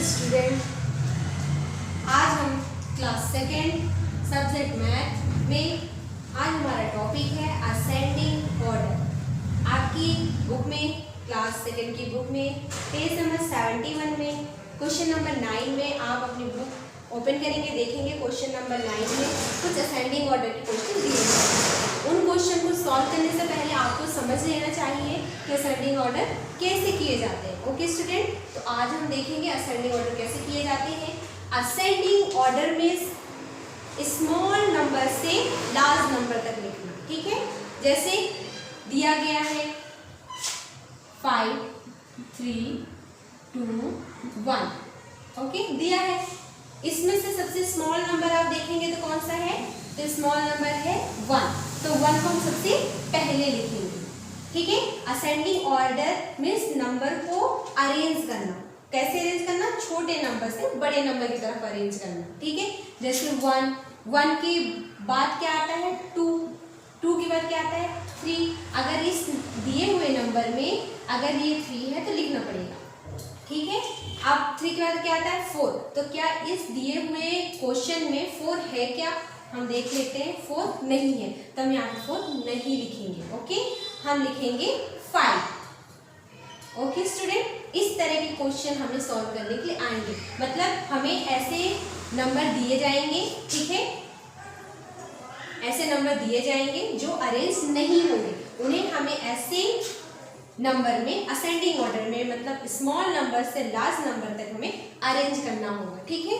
Student, आज हम class second subject math में आज हमारा टॉपिक है असेंडिंग ऑर्डर। आपकी बुक में क्लास सेकेंड की बुक में पेज नंबर 71 में क्वेश्चन नंबर 9 में आप अपनी बुक ओपन करेंगे, देखेंगे क्वेश्चन नंबर 9 में कुछ असेंडिंग ऑर्डर के क्वेश्चन दिए हैं। उन क्वेश्चन को सॉल्व करने से पहले आपको समझ लेना चाहिए कि असेंडिंग ऑर्डर कैसे किए जाते हैं। ओके स्टूडेंट, तो आज हम देखेंगे असेंडिंग ऑर्डर कैसे किए जाते हैं। असेंडिंग ऑर्डर में स्मॉल नंबर से लार्ज नंबर तक लिखना, ठीक है। जैसे दिया गया है 5 3 2 1, ओके दिया है। इसमें से सबसे स्मॉल नंबर आप देखेंगे तो कौन सा है, तो स्मॉल नंबर है 1, तो 1 को हम सबसे पहले लिखेंगे, ठीक है। असेंडिंग ऑर्डर मीन्स नंबर को अरेंज करना। कैसे अरेंज करना, छोटे नंबर से बड़े नंबर की तरफ अरेंज करना, ठीक है। जैसे 1 के बाद क्या आता है 2 के बाद क्या आता है 3। अगर इस दिए हुए नंबर में अगर ये 3 है तो लिखना पड़ेगा, ठीक है। अब 3 के बाद क्या आता है 4, तो क्या इस दिए हुए क्वेश्चन में 4 है क्या, हम देख लेते हैं। 4 नहीं है तो हम यहाँ पे 4 नहीं लिखेंगे, ओके। हम लिखेंगे 5, ओके स्टूडेंट। इस तरह के क्वेश्चन हमें सॉल्व करने के लिए आएंगे, मतलब हमें ऐसे नंबर दिए जाएंगे, ठीक है। ऐसे नंबर दिए जाएंगे जो अरेंज नहीं होंगे, उन्हें हमें ऐसे नंबर में असेंडिंग ऑर्डर में मतलब स्मॉल नंबर से लार्ज नंबर तक हमें अरेंज करना होगा, ठीक है।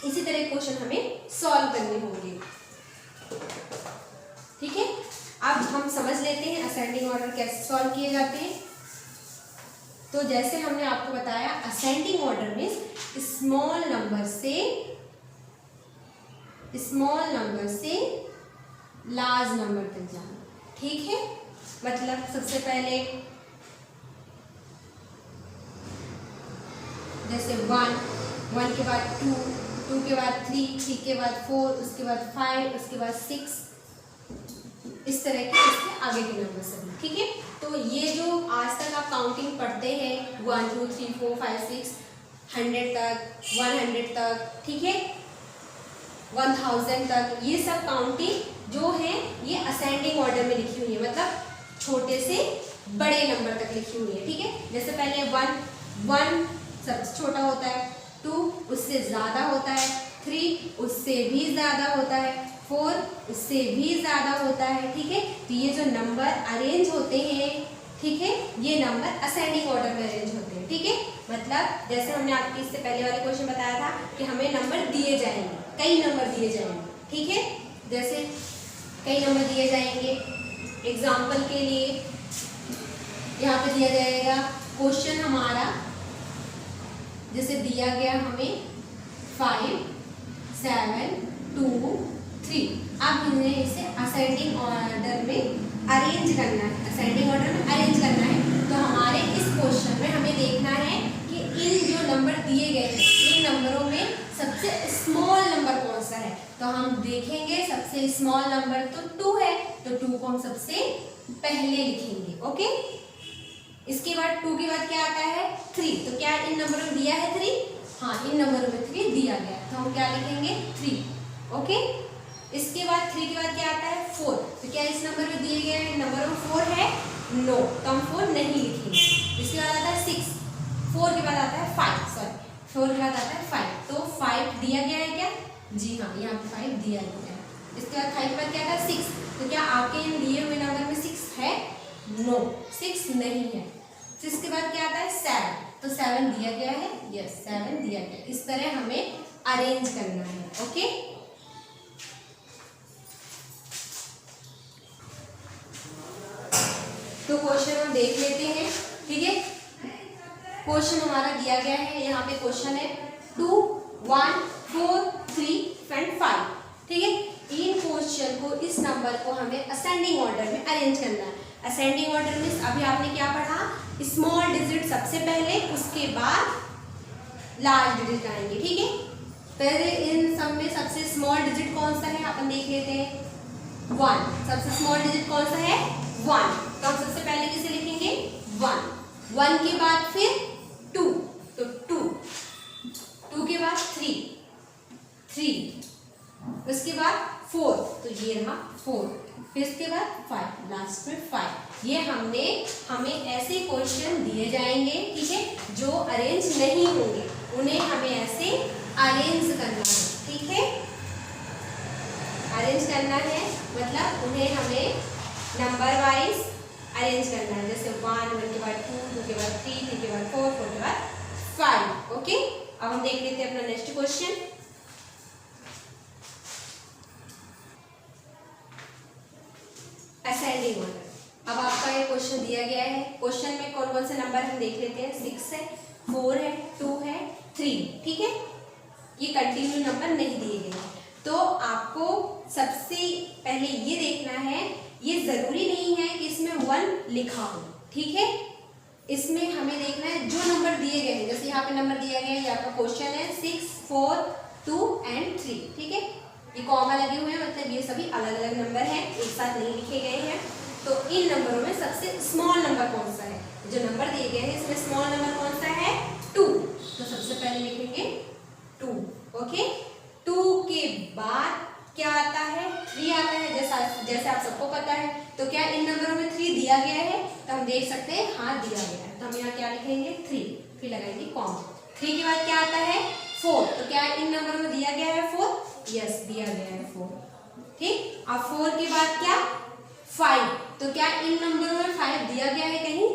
इसी तरह क्वेश्चन हमें सॉल्व करने होंगे, ठीक है। अब हम समझ लेते हैं असेंडिंग ऑर्डर कैसे सॉल्व किए जाते हैं। तो जैसे हमने आपको बताया असेंडिंग ऑर्डर में स्मॉल नंबर से लार्ज नंबर तक जाना, ठीक है। मतलब सबसे पहले जैसे 1 के बाद 2 के बाद 3 के बाद 4, उसके बाद 5, उसके बाद 6, इस तरह के इसके आगे के नंबर सभी, ठीक है। तो ये जो आज तक आप काउंटिंग पढ़ते हैं 1 2 3 4 5 6 100 तक, 100 तक, ठीक है, 1000 तक, ये सब काउंटिंग जो है ये असेंडिंग ऑर्डर में लिखी हुई है, मतलब छोटे से बड़े नंबर तक लिखी हुई है, ठीक है। जैसे पहले 1 सबसे छोटा होता है, 2 उससे ज़्यादा होता है, 3 उससे भी ज़्यादा होता है, 4 उससे भी ज़्यादा होता है, ठीक है। तो ये जो नंबर अरेंज होते हैं, ठीक है, ये नंबर असेंडिंग ऑर्डर में अरेंज होते हैं, ठीक है। मतलब जैसे हमने आपको इससे पहले वाले क्वेश्चन बताया था कि हमें नंबर दिए जाएंगे, कई नंबर दिए जाएंगे, ठीक है। जैसे कई नंबर दिए जाएंगे, एग्जाम्पल के लिए यहाँ पे दिया जाएगा क्वेश्चन हमारा, जैसे दिया गया हमें 5 7 2 3। अब हमने इसे असेंडिंग ऑर्डर में अरेंज करना है, असेंडिंग ऑर्डर में अरेंज करना है। तो हमारे इस क्वेश्चन में हमें देखना है कि इन जो नंबर दिए गए हैं इन नंबरों में सबसे स्मॉल नंबर कौन सा है। तो हम देखेंगे सबसे स्मॉल नंबर तो 2 है, तो 2 को हम सबसे पहले लिखेंगे, ओके। इसके बाद 2 के बाद क्या आता है 3, तो क्या इन नंबरों में दिया है 3, हाँ इन नंबरों में 3 दिया गया, तो हम क्या लिखेंगे 3, ओके। इसके बाद 3 के बाद क्या आता है 4, तो क्या इस नंबर में दिए गए नंबरों में 4 है, नो, तो हम 4 नहीं लिखेंगे। इसके बाद आता है 6, 4 के बाद आता है 5, सॉरी 4 के बाद आता है 5, तो 5 दिया गया है क्या, जी हाँ यहाँ पे 5 दिया गया है। इसके बाद 5 के बाद क्या आता है 6, तो क्या आपके इन दिए हुए नंबर में 6 है, नो 6 नहीं है। फिर इसके बाद क्या आता है 7, तो 7 दिया गया है, यस 7 दिया गया है। इस तरह हमें अरेंज करना है, ओके। तो क्वेश्चन हम देख लेते हैं, ठीक है। क्वेश्चन हमारा दिया गया है, यहाँ पे क्वेश्चन है 2 1 4 3 एंड 5, ठीक है। इन क्वेश्चन को इस नंबर को हमें असेंडिंग ऑर्डर में अरेंज करना है। असेंडिंग ऑर्डर में अभी आपने क्या पढ़ा, स्मॉल डिजिट सबसे पहले, उसके बाद लार्ज डिजिट आएंगे, ठीक है। पहले इन सब में सबसे स्मॉल डिजिट कौन सा है अपन देख लेते हैं, 1। सबसे स्मॉल डिजिट कौन सा है 1, तो हम सबसे पहले किसे लिखेंगे 1 के बाद फिर 2, तो 2 ये हमें ऐसे क्वेश्चन दिए जाएंगे, ठीक है, जो अरेंज नहीं होंगे, उन्हें हमें ऐसे अरेंज करना है, ठीक है। अरेंज करना है मतलब उन्हें हमें नंबर वाइज अरेंज करना है, जैसे 1 के बाद 2 के बाद 3 के बाद 4 के बाद 5। ओके, अब हम देख लेते हैं अपना नेक्स्ट क्वेश्चन। Ascending order. अब आपका ये क्वेश्चन दिया गया है, क्वेश्चन में कौन कौन से नंबर हम देख लेते हैं। 6 है, 4 है, 2 है, 3, ठीक है। ये कंटिन्यू नंबर नहीं दिए गए हैं, तो आपको सबसे पहले ये देखना है, ये जरूरी नहीं है कि इसमें 1 लिखा हो, ठीक है। इसमें हमें देखना है जो नंबर दिए गए हैं, जैसे यहाँ पे नंबर दिया गया है, ये आपका क्वेश्चन है 6, 4, 2 एंड 3, ठीक है। ये कॉमा लगे हुए हैं, मतलब ये सभी अलग अलग नंबर हैं, एक साथ नहीं लिखे गए हैं। तो इन नंबरों में सबसे स्मॉल नंबर कौन सा है, जो नंबर दिए गए हैं इसमें स्मॉल नंबर कौन सा है, 2। तो सबसे पहले लिखेंगे 2, ओके। 2 के बाद क्या आता है, 3 आता है, जैसे आप सबको पता है। तो क्या इन नंबरों में 3 दिया गया है, तो हम देख सकते हैं हाँ दिया गया है, तो हम यहाँ क्या लिखेंगे 3, फिर लगाएंगे कॉमा। 3 के बाद क्या आता है 4, तो क्या इन नंबरों में दिया गया है 4, यस दिया गया है 4, ठीक। अब 4 के बाद क्या 5, तो क्या इन नंबरों में 5 दिया गया है कहीं,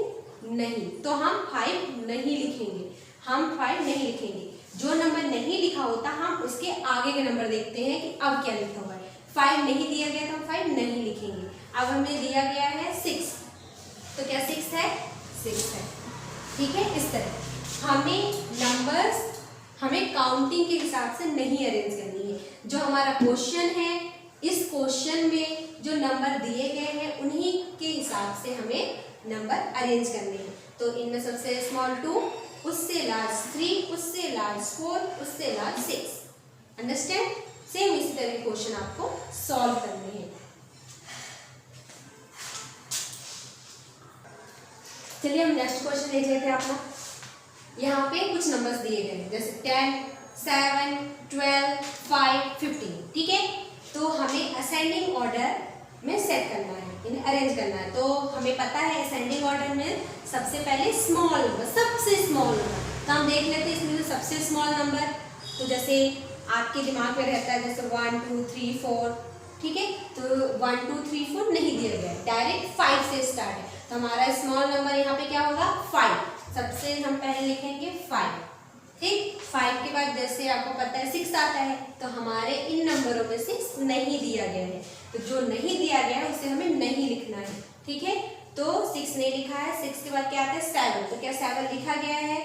नहीं, तो हम 5 नहीं लिखेंगे, हम 5 नहीं लिखेंगे। जो नंबर नहीं लिखा होता हम उसके आगे के नंबर देखते हैं कि अब क्या लिखा हुआ है। 5 नहीं दिया गया तो हम 5 नहीं लिखेंगे। अब हमें दिया गया है 6, तो क्या 6 है, 6 है, ठीक है। इस तरह हमें नंबर्स हमें काउंटिंग के हिसाब से नहीं अरेंज करनी है। जो हमारा क्वेश्चन है, इस क्वेश्चन में जो नंबर दिए गए हैं उन्हीं के हिसाब से हमें नंबर अरेंज करने हैं। तो इनमें सबसे स्मॉल 2, उससे लार्ज 3, उससे लार्ज 4, उससे लार्ज 6। अंडरस्टैंड। सेम इसी तरह के क्वेश्चन आपको सॉल्व करने हैं। चलिए हम नेक्स्ट क्वेश्चन देख लेते हैं अपना। यहाँ पे कुछ नंबर्स दिए गए हैं, जैसे 10, 7, 12, 5, 15, ठीक है। तो हमें असेंडिंग ऑर्डर में सेट करना है, इन्हें अरेंज करना है। तो हमें पता है असेंडिंग ऑर्डर में सबसे पहले स्मॉल नंबर, सबसे स्मॉल नंबर, तो हम देख लेते हैं इसमें जो सबसे स्मॉल नंबर, तो जैसे आपके दिमाग में रहता है जैसे 1, 2, 3, 4, ठीक है। तो 1, 2, 3, 4 नहीं दिया गया है, डायरेक्ट 5 से स्टार्ट है, तो हमारा स्मॉल नंबर यहाँ पे क्या होगा 5। सबसे हम पहले लिखेंगे 5, ठीक। 5 के बाद जैसे आपको पता है 6 आता है, तो हमारे इन नंबरों में 6 नहीं दिया गया है, तो जो नहीं दिया गया है उसे हमें नहीं लिखना है, ठीक है। तो 6 नहीं लिखा है। 6 के बाद क्या आता है 7, तो क्या 7 लिखा गया है,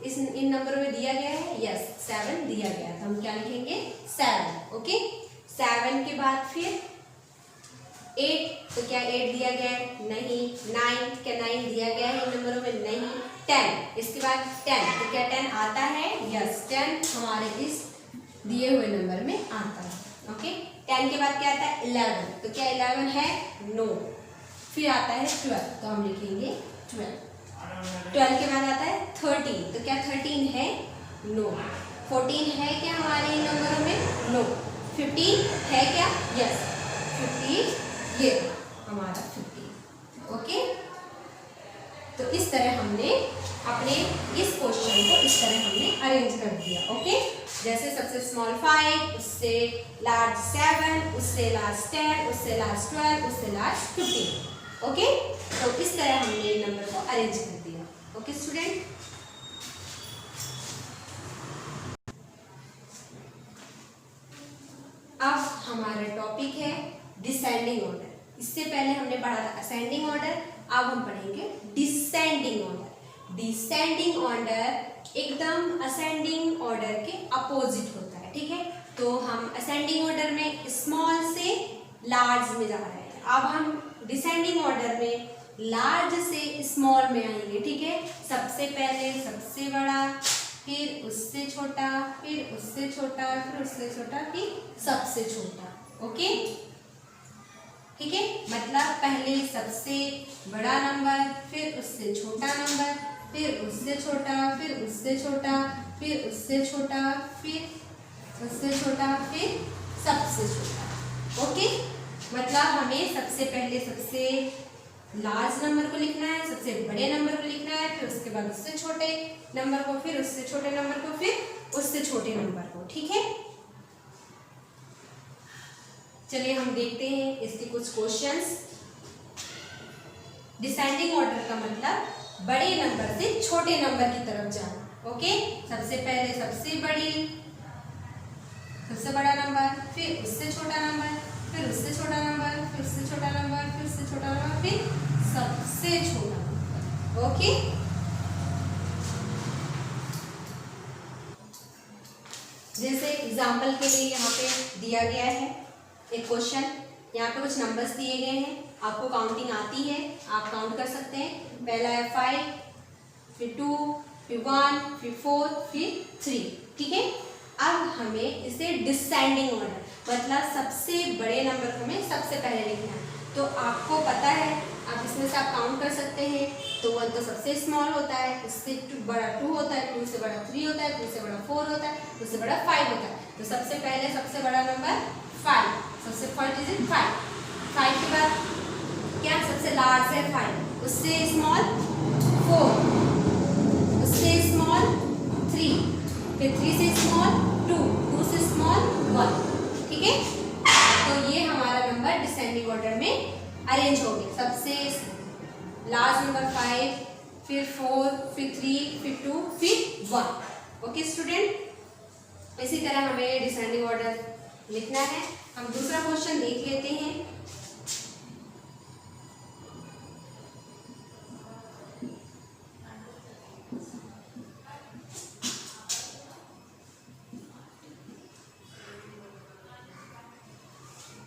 इन नंबरों में दिया गया है, यस 7 दिया गया है, तो हम क्या लिखेंगे 7, ओके। 7 के बाद फिर 8, तो क्या 8 दिया गया है, नहीं। 9, क्या 9 दिया गया है इन नंबरों में, नहीं। 10, इसके बाद 10, तो क्या 10 आता है, यस 10 हमारे इस दिए हुए नंबर में आता है, ओके। 10 के बाद क्या आता है 11, तो क्या 11 है, नो। फिर आता है 12, तो हम लिखेंगे 12। 12 के बाद आता है 13, तो क्या 13 है, नो। 14 है क्या हमारे इन नंबरों में, नो। 15 है क्या, यस 15, ये हमारा 15, ओके। तो इस तरह हमने अपने इस क्वेश्चन को इस तरह हमने अरेंज कर दिया, ओके। जैसे सबसे स्मॉल 5, उससे लार्ज 7, उससे लार्ज 10, उससे लार्ज 12, उससे लार्ज 15, ओके। तो इस तरह हमने नंबर को अरेंज कर दिया, ओके स्टूडेंट। अब हमारा टॉपिक है डिसेंडिंग ऑर्डर। इससे पहले हमने पढ़ा था असेंडिंग ऑर्डर, अब हम पढ़ेंगे डिसेंडिंग ऑर्डर। डिसेंडिंग ऑर्डर एकदम असेंडिंग ऑर्डर के अपोजिट होता है, ठीक है। तो हम असेंडिंग ऑर्डर में स्मॉल से लार्ज में जा रहे हैं, अब हम डिसेंडिंग ऑर्डर में लार्ज से स्मॉल में आएंगे, ठीक है। सबसे पहले सबसे बड़ा, फिर उससे छोटा, फिर उससे छोटा, फिर उससे छोटा, फिर सबसे छोटा, ओके, ठीक है। मतलब पहले सबसे बड़ा नंबर, फिर उससे छोटा नंबर, फिर उससे छोटा, फिर उससे छोटा, फिर उससे छोटा, फिर उससे छोटा, फिर सबसे छोटा, ओके। मतलब हमें सबसे पहले सबसे लार्ज नंबर को लिखना है, सबसे बड़े नंबर को लिखना है, फिर उसके बाद उससे छोटे नंबर को, फिर उससे छोटे नंबर को, फिर उससे छोटे नंबर को। ठीक है, चलिए हम देखते हैं इसके कुछ क्वेश्चंस। डिसेंडिंग ऑर्डर का मतलब बड़े नंबर से छोटे नंबर की तरफ जाना। ओके, सबसे पहले सबसे बड़ा नंबर, फिर उससे छोटा नंबर, फिर उससे छोटा नंबर, फिर उससे छोटा नंबर, फिर उससे छोटा नंबर, फिर सबसे छोटा नंबर। ओके, जैसे एग्जाम्पल के लिए यहाँ पे दिया गया है एक क्वेश्चन, यहाँ पे कुछ नंबर्स दिए गए हैं, आपको काउंटिंग आती है, आप काउंट कर सकते हैं। पहला है 5, फिर 2, फिर 1, फिर 4, फिर 3। ठीक है, अब हमें इसे डिसेंडिंग ऑर्डर मतलब सबसे बड़े नंबर को हमें सबसे पहले लिखना है। तो आपको पता है, आप इसमें से आप काउंट कर सकते हैं। तो 1 तो सबसे स्मॉल होता है, उससे बड़ा 2 होता है, 2 से बड़ा 3 होता है, 2 से बड़ा 4 होता है, 2 से बड़ा 5 होता है। तो सबसे पहले सबसे बड़ा नंबर 5, सबसे फर्स्ट डिजिट 5। 5 के बाद क्या सबसे लार्ज है 5, उससे स्मॉल 4, उससे स्मॉल 3, फिर 3 से स्मॉल 2, 2 से स्मॉल 1। ठीक है, तो ये हमारा नंबर डिसेंडिंग ऑर्डर में अरेंज हो गया। सबसे लार्ज नंबर 5, फिर 4, फिर 3, फिर 2, फिर 1। ओके स्टूडेंट, इसी तरह हमें डिसेंडिंग ऑर्डर लिखना है। हम दूसरा क्वेश्चन देख लेते हैं।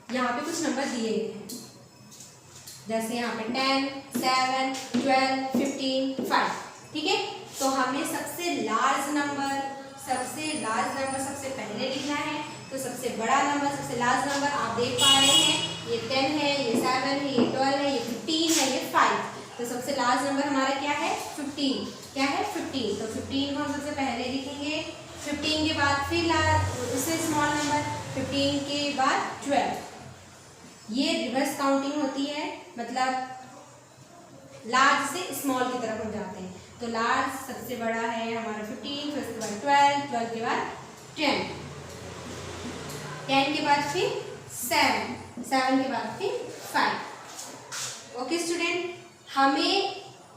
यहाँ पे कुछ नंबर दिए गए हैं, जैसे यहाँ पे 10, 7, 12, 15, 5। ठीक है, तो हमें सबसे लार्ज नंबर सबसे पहले लिखना है। तो सबसे बड़ा नंबर, सबसे लार्ज नंबर आप देख पा रहे हैं, ये 10 है, ये 7 है, ये 12 है, ये 15 है, ये 5। तो सबसे लार्ज नंबर हमारा क्या है 15। क्या है 15, तो 15 को हम सबसे पहले लिखेंगे। 15 के बाद फिर उससे स्मॉल नंबर 15 के बाद 12। ये रिवर्स काउंटिंग होती है, मतलब लार्ज से स्मॉल की तरफ हम जाते हैं। तो लार्ज सबसे बड़ा है हमारा 15, फिर उसके बाद 12, 12 के बाद 10, 10 के बाद फिर 7, 7 के बाद फिर 5। ओके स्टूडेंट, हमें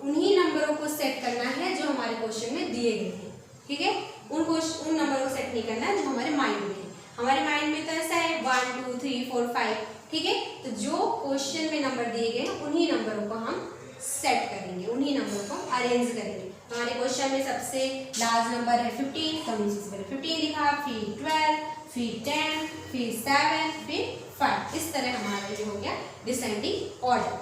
उन्हीं नंबरों को सेट करना है जो हमारे क्वेश्चन में दिए गए हैं। ठीक है, उन नंबरों को सेट नहीं करना है जो हमारे माइंड में है। हमारे माइंड में तो ऐसा है 1, 2, 3, 4, 5। ठीक है, तो जो क्वेश्चन में नंबर दिए गए हैं उन्हीं नंबरों को हम सेट करेंगे, उन्हीं नंबरों को अरेंज करेंगे। हमारे क्वेश्चन में सबसे लार्ज नंबर है 15, तो हमने सबसे पहले 15 लिखा, फिर 12, फिर 10, फिर 7, फिर 5। इस तरह हमारा ये हो गया डिसेंडिंग ऑर्डर।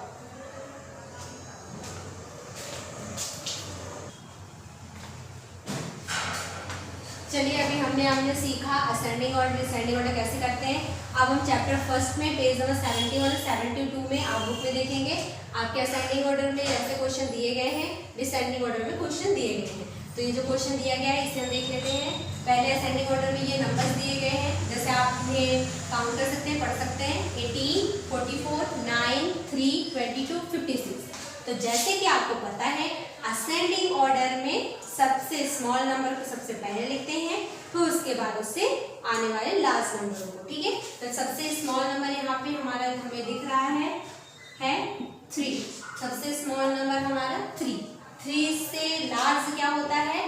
चलिए, अभी हमने सीखा असेंडिंग ऑर्डर डिसेंडिंग ऑर्डर कैसे करते हैं। अब हम चैप्टर फर्स्ट में पेज नंबर 71 और 72 में आप बुक में देखेंगे। आपके असेंडिंग ऑर्डर में ऐसे क्वेश्चन दिए गए हैं, डिसेंडिंग ऑर्डर में क्वेश्चन दिए गए हैं। तो ये जो क्वेश्चन दिया गया है इसे हम देख लेते हैं। पहले असेंडिंग ऑर्डर में ये नंबर्स दिए गए हैं, जैसे आप इन्हें काउंट कर सकते हैं, पढ़ सकते हैं। 18, 44, 9, 3, 22, 56। तो जैसे कि आपको पता है असेंडिंग ऑर्डर में सबसे स्मॉल नंबर को सबसे पहले लिखते हैं, फिर उसके बाद उससे आने वाले लास्ट नंबरों को। ठीक है, तो सबसे स्मॉल नंबर यहाँ पे हमारा हमें दिख रहा है 3। सबसे स्मॉल नंबर हमारा 3। 3 से लार्ज क्या होता है,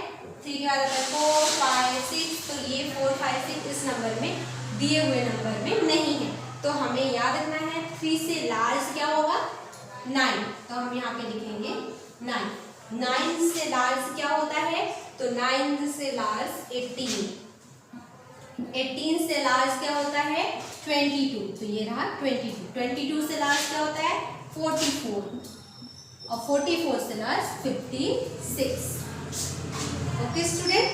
3 के बाद आता है 4, 5, 6। तो ये 4, 5, 6 इस नंबर में दिए हुए नंबर में नहीं है, तो हमें याद रखना है 3 से लार्ज क्या होगा 9। तो हम यहाँ पे लिखेंगे 9। 9 से लार्ज क्या होता है, तो 9 से लार्ज 18। 18 से लार्ज क्या होता है 22। तो ये रहा 22। 22 से लार्ज क्या होता है 44, और 44 से लार्ज 56। ओके स्टूडेंट,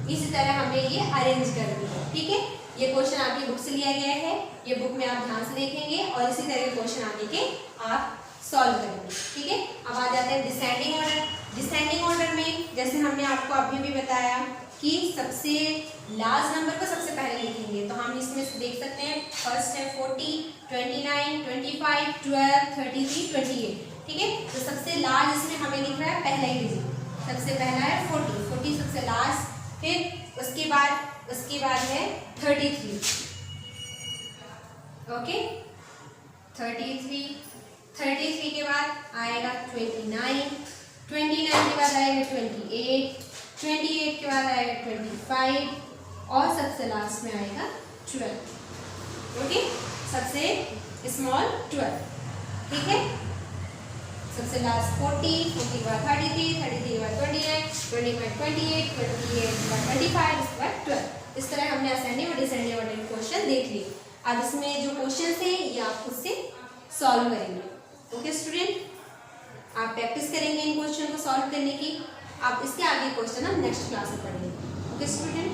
इसी तरह हमें ये अरेंज करनी है। ठीक है, ये क्वेश्चन आपकी बुक से लिया गया है, ये बुक में आप ध्यान से देखेंगे और इसी तरह के क्वेश्चन आने के आप सॉल्व करेंगे। ठीक है, अब आ जाते हैं डिसेंडिंग ऑर्डर। डिसेंडिंग ऑर्डर में जैसे हमने आपको अभी भी बताया कि सबसे लार्ज नंबर को सबसे पहले लिखेंगे, तो हम इसमें से देख सकते हैं फर्स्ट है 40, 29, 25, 12, 33, 28। ठीक है। तो सबसे लार्ज इसमें हमें दिख रहा है पहला ही डिजिट, सबसे पहला है 40 सबसे लास्ट, फिर उसके बाद है 33, ओके 33 के बाद आएगा 29 के बाद आएगा 28 के बाद आएगा 25 और सबसे लास्ट में आएगा 12, ओके सबसे स्मॉल 12, ठीक है। सबसे लास्ट 40 के बाद 33 के बाद 29 के बाद 28 के बाद 25 इसके बाद 12। इस तरह हमने असेंडिंग और डिसेंडिंग ऑर्डर क्वेश्चन देख लिए। अब इसमें जो क्वेश्चन थे ये आप खुद से सॉल्व करेंगे, ओके स्टूडेंट। आप प्रैक्टिस करेंगे इन क्वेश्चन को सॉल्व करने की। आप इसके आगे क्वेश्चन हम नेक्स्ट क्लास में पढ़ेंगे, ओके स्टूडेंट।